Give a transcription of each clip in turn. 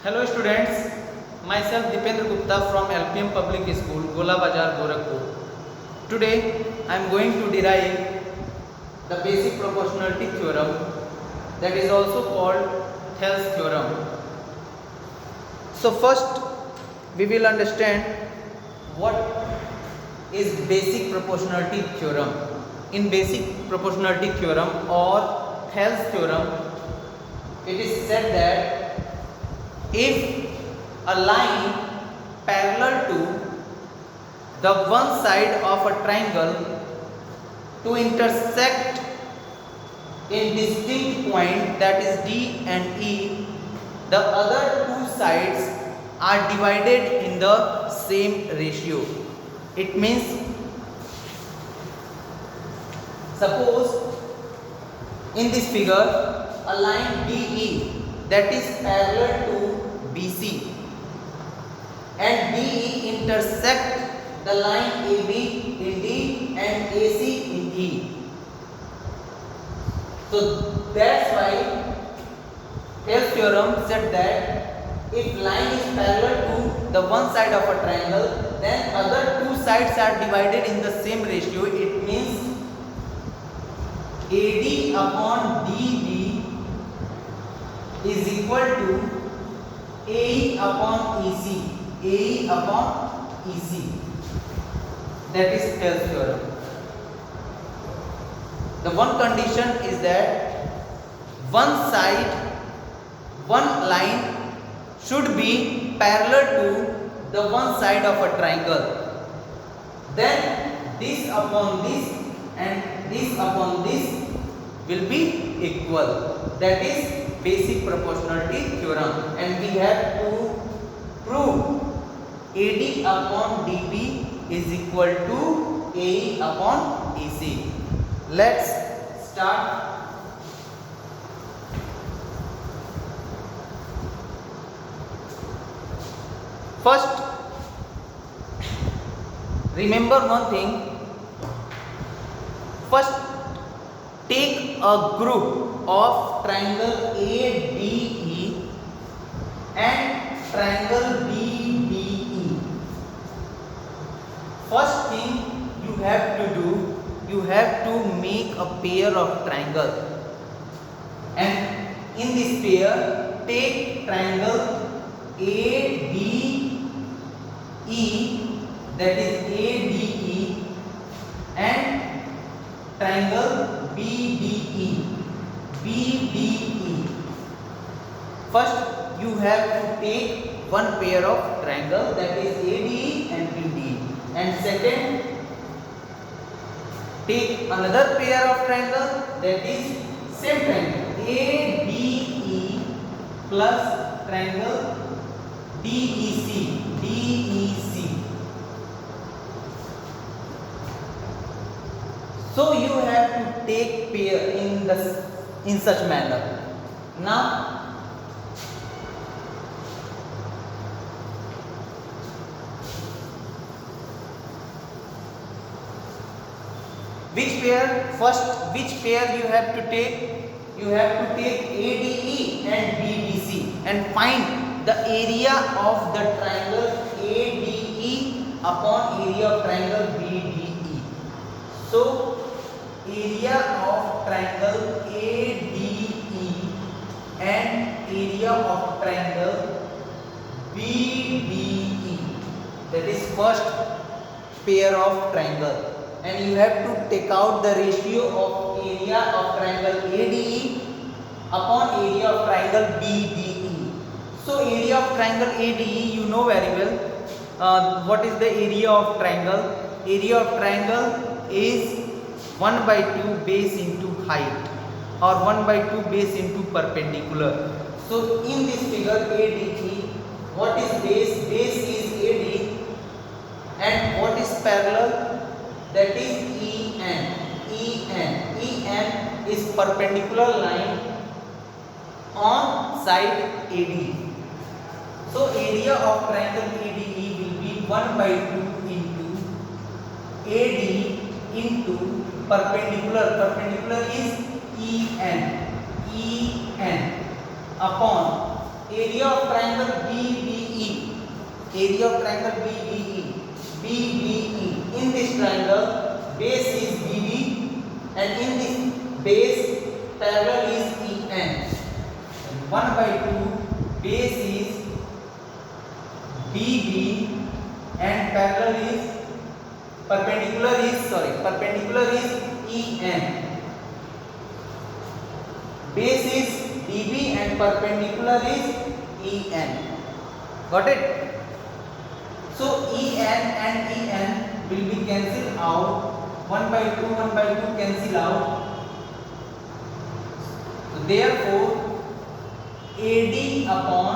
Hello students, myself Dipendra Gupta from LPM Public School, Gola Bazar, Gorakhpur. Today I am going to derive the basic proportionality theorem, that is also called Thales theorem. So first we will understand what is basic proportionality theorem. In basic proportionality theorem or Thales theorem, it is said that if a line parallel to the one side of a triangle to intersect in distinct point, that is D and E, the other two sides are divided in the same ratio. It means, suppose in this figure a line DE that is parallel to BC and DE intersect the line AB in D and AC in E. So that's why Thales theorem said that if line is parallel to the one side of a triangle, then other two sides are divided in the same ratio. It means AD upon DB is equal to AE upon EC. AE upon EC. That is Thales theorem. The one condition is that one side, one line should be parallel to the one side of a triangle. Then this upon this and this upon this will be equal. That is basic proportionality theorem, and we have to prove AD upon DB is equal to AE upon EC. Let's start. First, remember one thing. First, take a group of triangle ADE and triangle BDE. First thing you have to do, you have to make a pair of triangle, and in this pair take triangle ADE, that is ADE, and triangle BDE. First you have to take one pair of triangle, that is ADE and BDE, and second take another pair of triangle, that is same triangle ADE plus triangle DEC. So you have to take pair in such manner. Now which pair you have to take? You have to take ADE and BDC and find the area of the triangle ADE upon area of triangle BDE. So area of triangle ADE and area of triangle BDE, that is first pair of triangle, and you have to take out the ratio of area of triangle ADE upon area of triangle BDE. So area of triangle ADE, you know very well. What is the area of triangle? Area of triangle is 1 by 2 base into height, or 1 by 2 base into perpendicular. So in this figure ADE, what is base? Base is AD, and what is parallel? That is EN. EN is perpendicular line on side AD. So area of triangle ADE will be 1 by 2 into AD into perpendicular is EN upon area of triangle BBE, area of triangle BBE, BBE. In this triangle, base is BB, and in this base parallel is EN. 1/2 base is BB and parallel is perpendicular is EN. Base is BB and perpendicular is EN. Got it? So EN and EN will be cancelled out. 1/2 cancel out. So therefore AD upon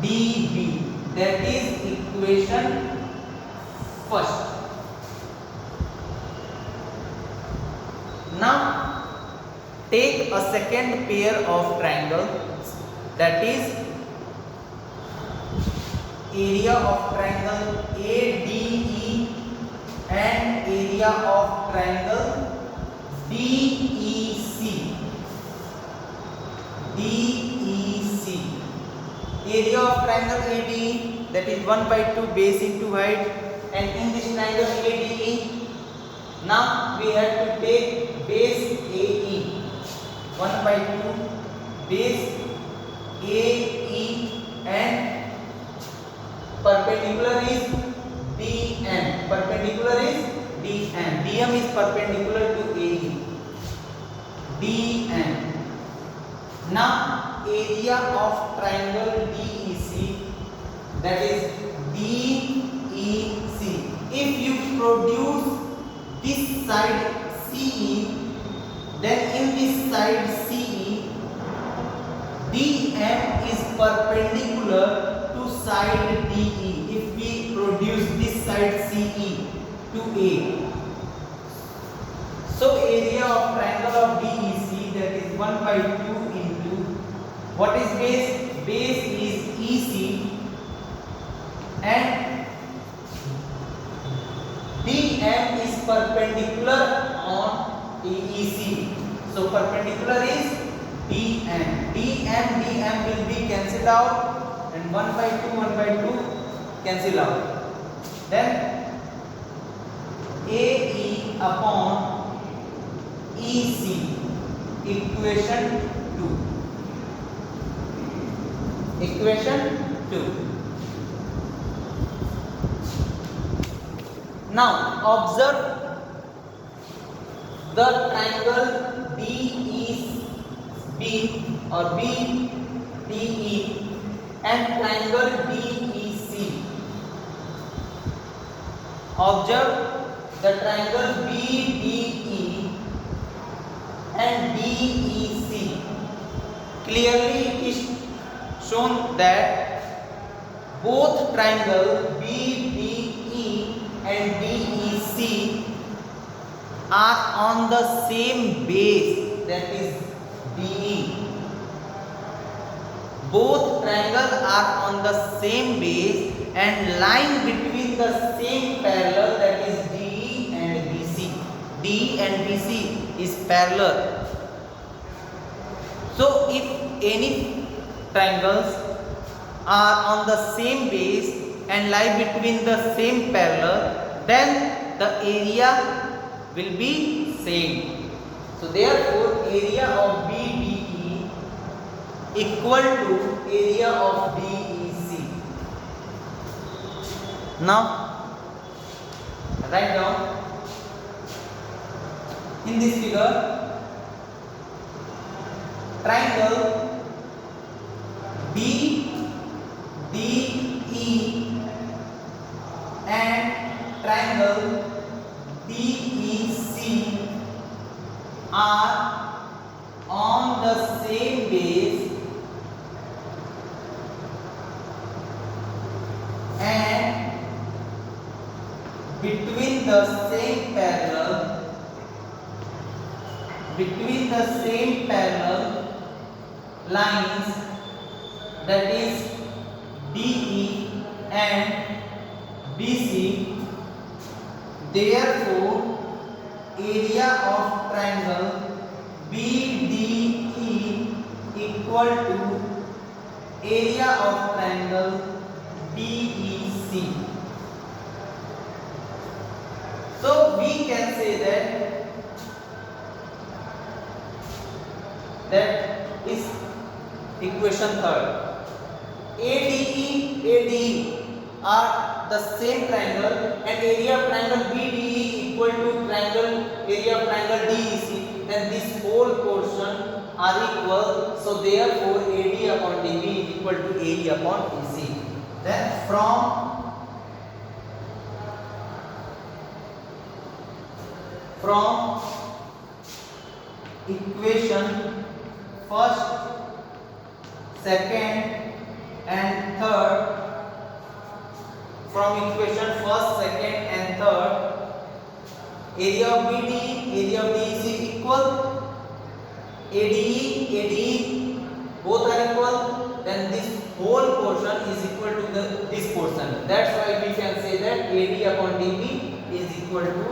DB, that is equation first. Now take a second pair of triangles, that is area of triangle ADE and area of triangle DEC. Area of triangle ADE, that is 1/2 base into height, and in this triangle ADE, now we have to take base AE. 1/2 base AE and perpendicular is DM. DM is perpendicular to AE. DM. Now area of triangle DEC, that is DEC. If you produce this side CE, then in this side CE, DM is perpendicular to side DE. If we produce this side CE to A, so area of triangle of DEC, that is 1/2 into what is base? Base is EC and DM is perpendicular on EC. So perpendicular is DM. DM will be cancelled out, and 1/2 cancel out. Then AE upon EC, equation 2. Now observe the triangle DEB or BDE and triangle DEC. Observe the triangle BDE and DEC. Clearly it is shown that both triangle BDE and DEC are on the same base, that is DE. Both triangles are on the same base and lying between the same parallel, that is DE and BC. DE and BC is parallel. So if any triangles are on the same base and lie between the same parallel, then the area will be same. So therefore area of BDE equal to area of DEC. Now write down in this figure triangle BDE and triangle DEC are on the same base and between the same parallel lines, that is DE and BC. Therefore area of triangle BDE equal to area of triangle BEC. So we can say that is equation third. ADE are the same triangle and area of triangle BDE equal to area of triangle DEC, and this whole portion are equal, so therefore AD upon DB is equal to area upon EC. Then from equation first, second and third, area of BD, area of DEC equal, ADE both are equal, then this whole portion is equal to this portion. That's why we can say that AD upon DB is equal to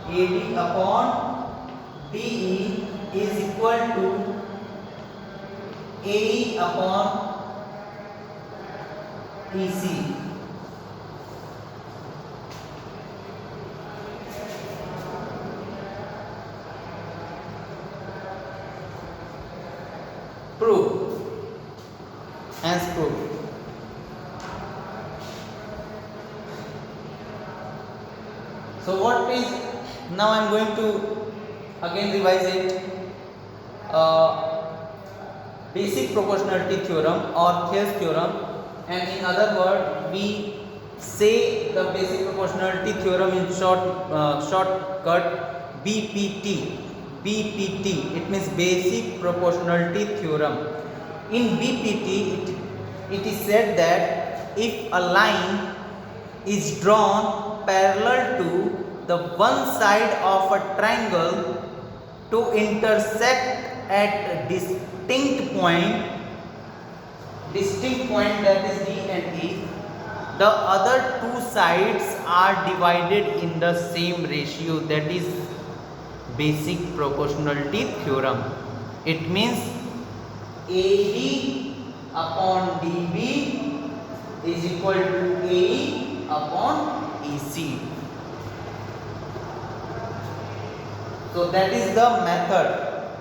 AD upon DE is equal to AE upon EC. Proof. Hence proof. So what is, now I am going to again revise it. Basic proportionality theorem or Thales theorem, and in other word we say the basic proportionality theorem in shortcut BPT. It means basic proportionality theorem. In BPT it is said that if a line is drawn parallel to the one side of a triangle to intersect at a distinct point that is D and E, the other two sides are divided in the same ratio, that is basic proportionality theorem. It means AD upon DB is equal to AE upon EC. So that is the method,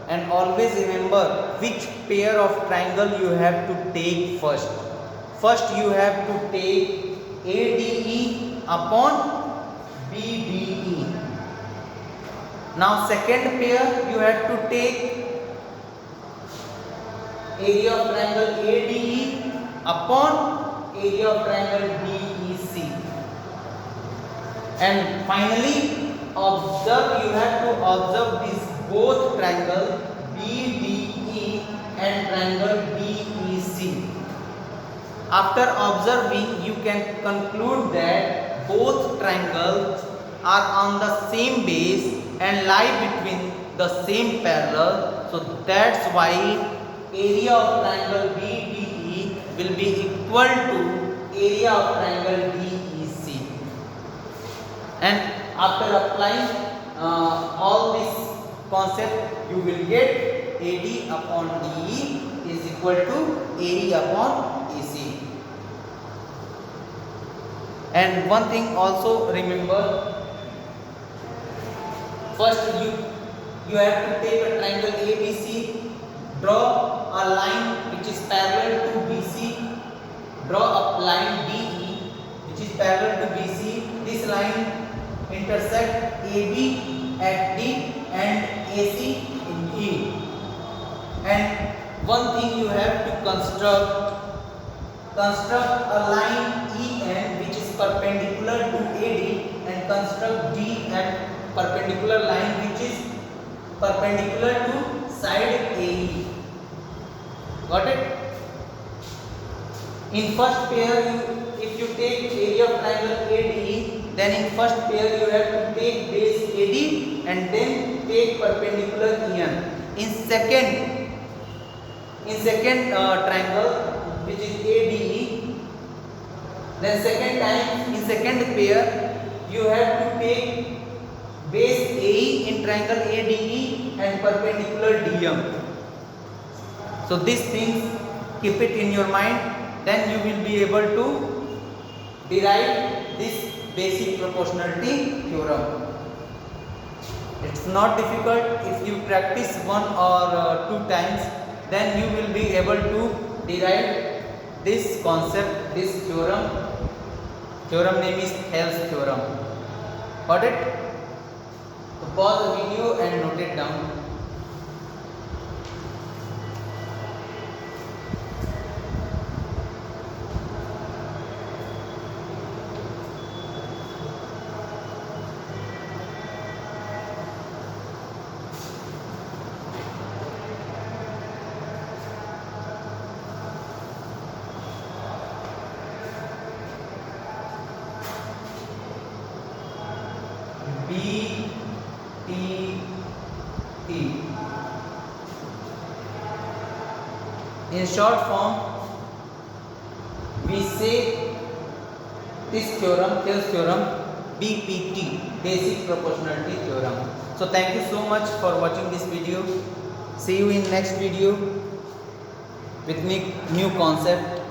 and always remember which pair of triangle you have to take first. First you have to take ADE upon BDE. Now second pair you have to take area of triangle ADE upon area of triangle DEC. And finally you have to observe these both triangle BDE and triangle DEC. After observing, you can conclude that both triangles are on the same base and lie between the same parallel. So that's why area of triangle BDE will be equal to area of triangle DEC. And after applying all this concept, you will get AD upon DE is equal to AE upon EC. And one thing also remember, first you have to take a triangle ABC, draw a line which is parallel to BC, draw a line DE which is parallel to BC. This line intersect AB at D and AC in E. And one thing you have to construct a line EN which is perpendicular to AD, and construct D and perpendicular line which is perpendicular to side AE. Got it? In first pair, if you take area of triangle ADE, then in first pair you have to take base AD and then take perpendicular EN. In second triangle which is ADE, then second time in second pair you have to take base AE in triangle ADE and perpendicular DM. So these things keep it in your mind, then you will be able to derive this basic proportionality theorem. It's not difficult. If you practice one or two times, then you will be able to derive this concept, this theorem. Theorem name is Thales theorem. Got it? So pause the video and note it down. B T T. In short form, we say this theorem, Thales theorem, BPT, basic proportionality theorem. So thank you so much for watching this video. See you in next video with new concept.